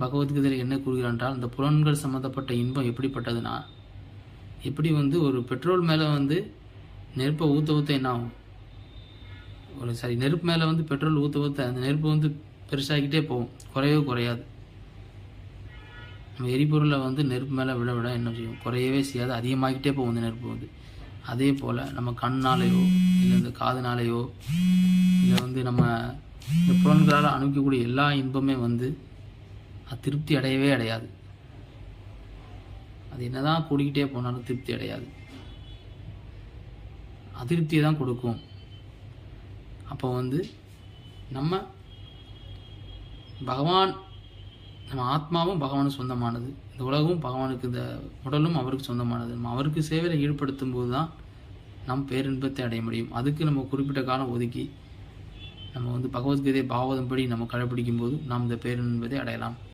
பகவத்கீதையில் என்ன கூறுகிறார் என்றால், இந்த புலன்கள் சம்மந்தப்பட்ட இன்பம் எப்படிப்பட்டதுன்னா, எப்படி ஒரு பெட்ரோல் மேலே நெருப்பை ஊற்ற ஊற்ற என்ன ஆகும்? நெருப்பு மேலே பெட்ரோல் ஊற்ற ஊற்ற அந்த நெருப்பு பெருசாகிக்கிட்டே போகும், குறையவே குறையாது. நம்ம எரிபொருளை நெருப்பு மேலே விட விட என்ன செய்யும்? குறையவே செய்யாது, அதிகமாகிக்கிட்டே போகும் அந்த நெருப்பு. அதே போல் நம்ம கண்ணாலேயோ இல்லை இந்த காதுனாலேயோ இல்லை நம்ம இந்த புலன்களால் அனுபவிக்கக்கூடிய எல்லா இன்பமே அது திருப்தி அடையவே அடையாது. அது என்னதான் கூடிக்கிட்டே போனாலும் திருப்தி அடையாது, அதிருப்தியை தான் கொடுக்கும். அப்போ நம்ம பகவான், நம்ம ஆத்மாவும் பகவானுக்கு சொந்தமானது, இந்த உலகமும் பகவானுக்கு, இந்த உடலும் அவருக்கு சொந்தமானது. நம்ம அவருக்கு சேவையில் ஈடுபடுத்தும் போது தான் நாம் பேரின்பத்தை அடைய முடியும். அதுக்கு நம்ம குறிப்பிட்ட காலம் ஒதுக்கி நம்ம பகவத்கீதை பாவதம் படி நம்ம கடைபிடிக்கும் போது நாம் இந்த பேரின்பத்தை அடையலாம்.